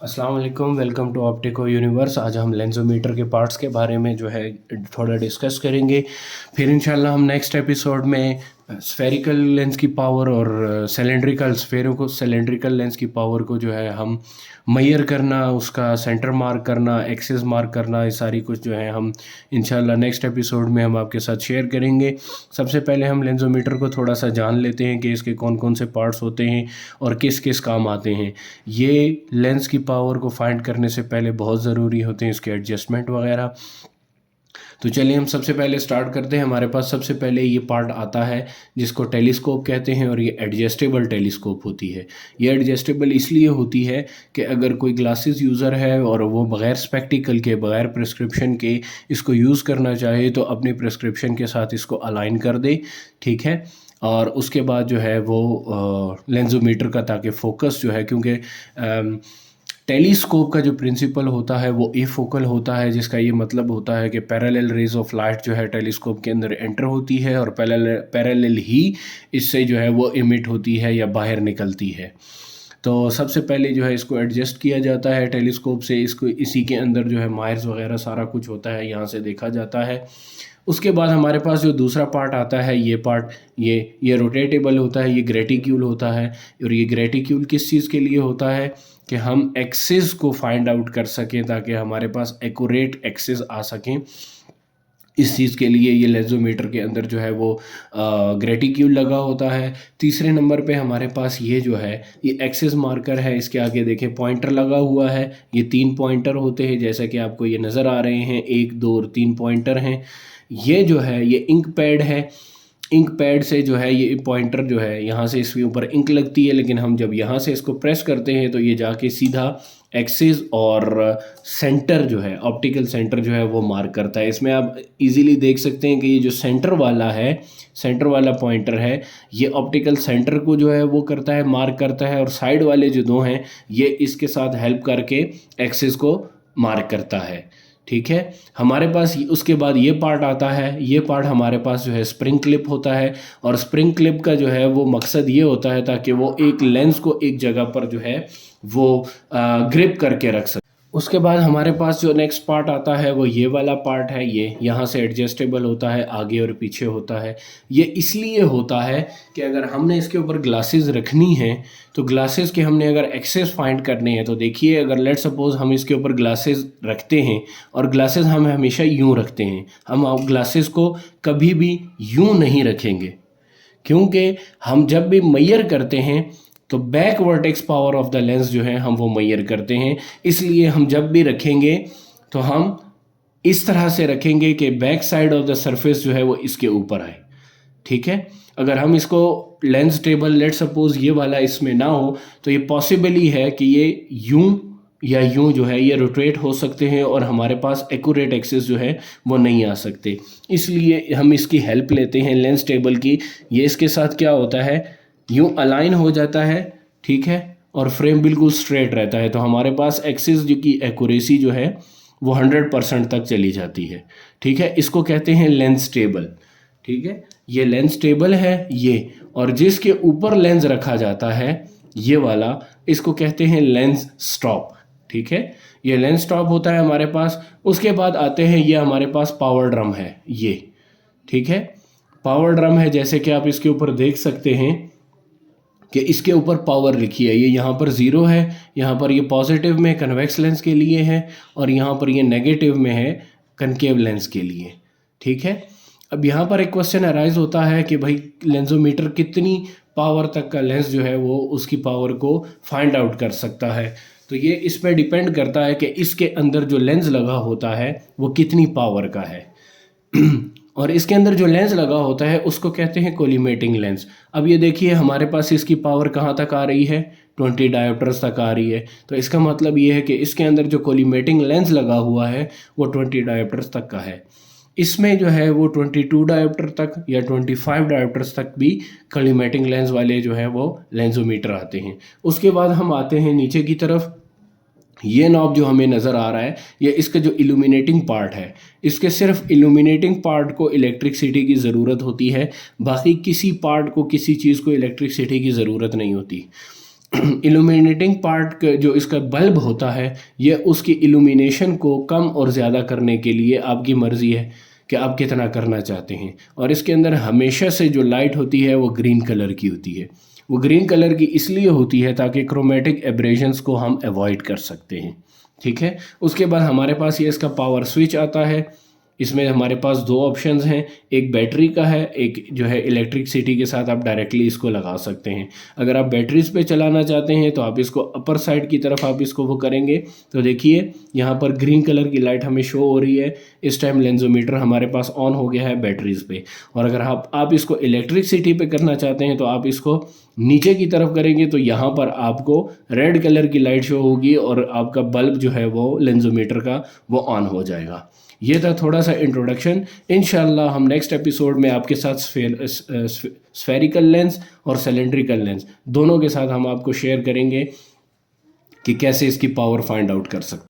अस्सलाम वालेकुम, welcome to ऑप्टिको universe. आज हम लेंसोमीटर के पार्ट्स के बारे में जो है थोड़ा डिस्कस करेंगे। फिर इंशाल्लाह हम नेक्स्ट एपिसोड में स्फेरिकल लेंस की पावर और सिलेंड्रिकल लेंस की पावर को जो है हम मैयर करना, उसका सेंटर मार्क करना, एक्सिस मार्क करना, ये सारी कुछ जो है हम इंशाल्लाह नेक्स्ट एपिसोड में हम आपके साथ शेयर करेंगे। सबसे पहले हम लेंसोमीटर को थोड़ा सा जान लेते हैं कि इसके कौन कौन से पार्ट्स होते हैं और किस किस काम आते हैं। ये लेंस की पावर को फाइंड करने से पहले बहुत ज़रूरी होते हैं इसके एडजस्टमेंट वगैरह। तो चलिए हम सबसे पहले स्टार्ट करते हैं। हमारे पास सबसे पहले ये पार्ट आता है जिसको टेलीस्कोप कहते हैं, और ये एडजस्टेबल टेलीस्कोप होती है। ये एडजस्टेबल इसलिए होती है कि अगर कोई ग्लासेस यूज़र है और वो बग़ैर स्पेक्टिकल के, बग़ैर प्रिस्क्रिप्शन के इसको यूज़ करना चाहे तो अपनी प्रिस्क्रिप्शन के साथ इसको अलाइन कर दे, ठीक है। और उसके बाद जो है वो लेंसोमीटर का, ताकि फोकस जो है, क्योंकि टेलीस्कोप का जो प्रिंसिपल होता है वो एफोकल होता है, जिसका ये मतलब होता है कि पैरेलल रेज ऑफ लाइट जो है टेलीस्कोप के अंदर एंटर होती है और पैरेलल ही इससे जो है वो इमिट होती है या बाहर निकलती है। तो सबसे पहले जो है इसको एडजस्ट किया जाता है टेलीस्कोप से। इसको इसी के अंदर जो है मायर्स वगैरह सारा कुछ होता है, यहाँ से देखा जाता है। उसके बाद हमारे पास जो दूसरा पार्ट आता है, ये पार्ट ये रोटेटेबल होता है, ये ग्रेटिक्यूल होता है। और ये ग्रेटिक्यूल किस चीज़ के लिए होता है कि हम एक्सिस को फाइंड आउट कर सकें, ताकि हमारे पास एक्यूरेट एक्सिस आ सकें। इस चीज़ के लिए ये लेंसोमीटर के अंदर जो है वो ग्रेटिक्यूल लगा होता है। तीसरे नंबर पे हमारे पास ये जो है ये एक्सिस मार्कर है। इसके आगे देखें पॉइंटर लगा हुआ है। ये 3 पॉइंटर होते हैं, जैसा कि आपको ये नज़र आ रहे हैं, 1 2 और 3 पॉइंटर हैं। ये जो है ये इंक पैड है। इंक पैड से जो है ये पॉइंटर जो है, यहाँ से इसके ऊपर इंक लगती है, लेकिन हम जब यहाँ से इसको प्रेस करते हैं तो ये जाके सीधा एक्सिस और सेंटर जो है, ऑप्टिकल सेंटर जो है वो मार्क करता है। इसमें आप इजीली देख सकते हैं कि ये जो सेंटर वाला पॉइंटर है, ये ऑप्टिकल सेंटर को जो है वो करता है, मार्क करता है, और साइड वाले जो दो हैं ये इसके साथ हेल्प करके एक्सिस को मार्क करता है, ठीक है। हमारे पास उसके बाद ये पार्ट आता है। ये पार्ट हमारे पास जो है स्प्रिंग क्लिप होता है, और स्प्रिंग क्लिप का जो है वो मकसद ये होता है ताकि वो एक लेंस को एक जगह पर जो है वो ग्रिप करके रख सके। उसके बाद हमारे पास जो नेक्स्ट पार्ट आता है वो ये वाला पार्ट है। ये यहाँ से एडजस्टेबल होता है, आगे और पीछे होता है। ये इसलिए होता है कि अगर हमने इसके ऊपर ग्लासेस रखनी है तो ग्लासेस के हमने अगर एक्सेस फाइंड करने हैं, तो देखिए अगर लेट सपोज हम इसके ऊपर ग्लासेस रखते हैं, और ग्लासेस हम हमेशा यूँ रखते हैं, हम ग्लासेस को कभी भी यूँ नहीं रखेंगे, क्योंकि हम जब भी मैयर करते हैं तो back vertex power of the lens जो है हम वो मैयर करते हैं। इसलिए हम जब भी रखेंगे तो हम इस तरह से रखेंगे कि back side of the surface जो है वो इसके ऊपर आए, ठीक है। अगर हम इसको लेंस टेबल लेट सपोज ये वाला इसमें ना हो, तो ये पॉसिबल ही है कि ये यूं या यूं जो है ये रोटेट हो सकते हैं और हमारे पास एक्यूरेट एक्सिस जो है वो नहीं आ सकते। इसलिए हम इसकी हेल्प लेते हैं लेंस टेबल की। ये इसके साथ क्या होता है, यूं अलाइन हो जाता है, ठीक है, और फ्रेम बिल्कुल स्ट्रेट रहता है। तो हमारे पास एक्सिस जो की एक्यूरेसी जो है वो 100% तक चली जाती है, ठीक है। इसको कहते हैं लेंस टेबल, ठीक है। ये लेंस टेबल है ये, और जिसके ऊपर लेंस रखा जाता है ये वाला, इसको कहते हैं लेंस स्टॉप, ठीक है। ये लेंस स्टॉप होता है हमारे पास। उसके बाद आते हैं ये हमारे पास पावर ड्रम है ये, ठीक है। पावर ड्रम है, जैसे कि आप इसके ऊपर देख सकते हैं कि इसके ऊपर पावर लिखी है। ये यहाँ पर 0 है, यहाँ पर ये पॉजिटिव में कन्वेक्स लेंस के लिए है, और यहाँ पर ये नेगेटिव में है कनकेव लेंस के लिए, ठीक है। अब यहाँ पर एक क्वेश्चन अराइज होता है कि भाई लेंसोमीटर कितनी पावर तक का लेंस जो है वो उसकी पावर को फाइंड आउट कर सकता है। तो ये इस पर डिपेंड करता है कि इसके अंदर जो लेंस लगा होता है वो कितनी पावर का है। और इसके अंदर जो लेंस लगा होता है उसको कहते हैं कोलिमेटिंग लेंस। अब ये देखिए हमारे पास इसकी पावर कहाँ तक आ रही है, 20 डायोप्टर्स तक आ रही है। तो इसका मतलब ये है कि इसके अंदर जो कोलिमेटिंग लेंस लगा हुआ है वो 20 डायोप्टर्स तक का है। इसमें जो है वो 22 डायोप्टर तक या 25 डायोप्टर्स तक भी कोलिमेटिंग लेंस वाले जो है वो लेंसोमीटर आते हैं। उसके बाद हम आते हैं नीचे की तरफ। ये नॉब जो हमें नज़र आ रहा है, ये इसका जो इल्यूमिनेटिंग पार्ट है, इसके सिर्फ इल्यूमिनेटिंग पार्ट को इलेक्ट्रिसिटी की ज़रूरत होती है, बाकी किसी पार्ट को, किसी चीज़ को इलेक्ट्रिसिटी की ज़रूरत नहीं होती। इल्यूमिनेटिंग पार्ट जो इसका बल्ब होता है, ये उसकी इल्यूमिनेशन को कम और ज़्यादा करने के लिए आपकी मर्ज़ी है कि आप कितना करना चाहते हैं। और इसके अंदर हमेशा से जो लाइट होती है वो ग्रीन कलर की होती है। वो ग्रीन कलर की इसलिए होती है ताकि क्रोमेटिक एब्रेशंस को हम अवॉइड कर सकते हैं। ठीक है। उसके बाद हमारे पास ये इसका पावर स्विच आता है। इसमें हमारे पास दो ऑप्शंस हैं, एक बैटरी का है, एक जो है इलेक्ट्रिसिटी के साथ आप डायरेक्टली इसको लगा सकते हैं। अगर आप बैटरीज पे चलाना चाहते हैं तो आप इसको अपर साइड की तरफ आप इसको वो करेंगे तो देखिए यहाँ पर ग्रीन कलर की लाइट हमें शो हो रही है। इस टाइम लेंसोमीटर हमारे पास ऑन हो गया है बैटरीज पे। और अगर आप इसको इलेक्ट्रिसिटी पे करना चाहते हैं तो आप इसको नीचे की तरफ करेंगे तो यहाँ पर आपको रेड कलर की लाइट शो होगी और आपका बल्ब जो है वो लेंसोमीटर का वो ऑन हो जाएगा। ये था थोड़ा सा इंट्रोडक्शन। इंशाल्लाह हम नेक्स्ट एपिसोड में आपके साथ स्फेरिकल लेंस और सिलेंड्रिकल लेंस दोनों के साथ हम आपको शेयर करेंगे कि कैसे इसकी पावर फाइंड आउट कर सकते हैं।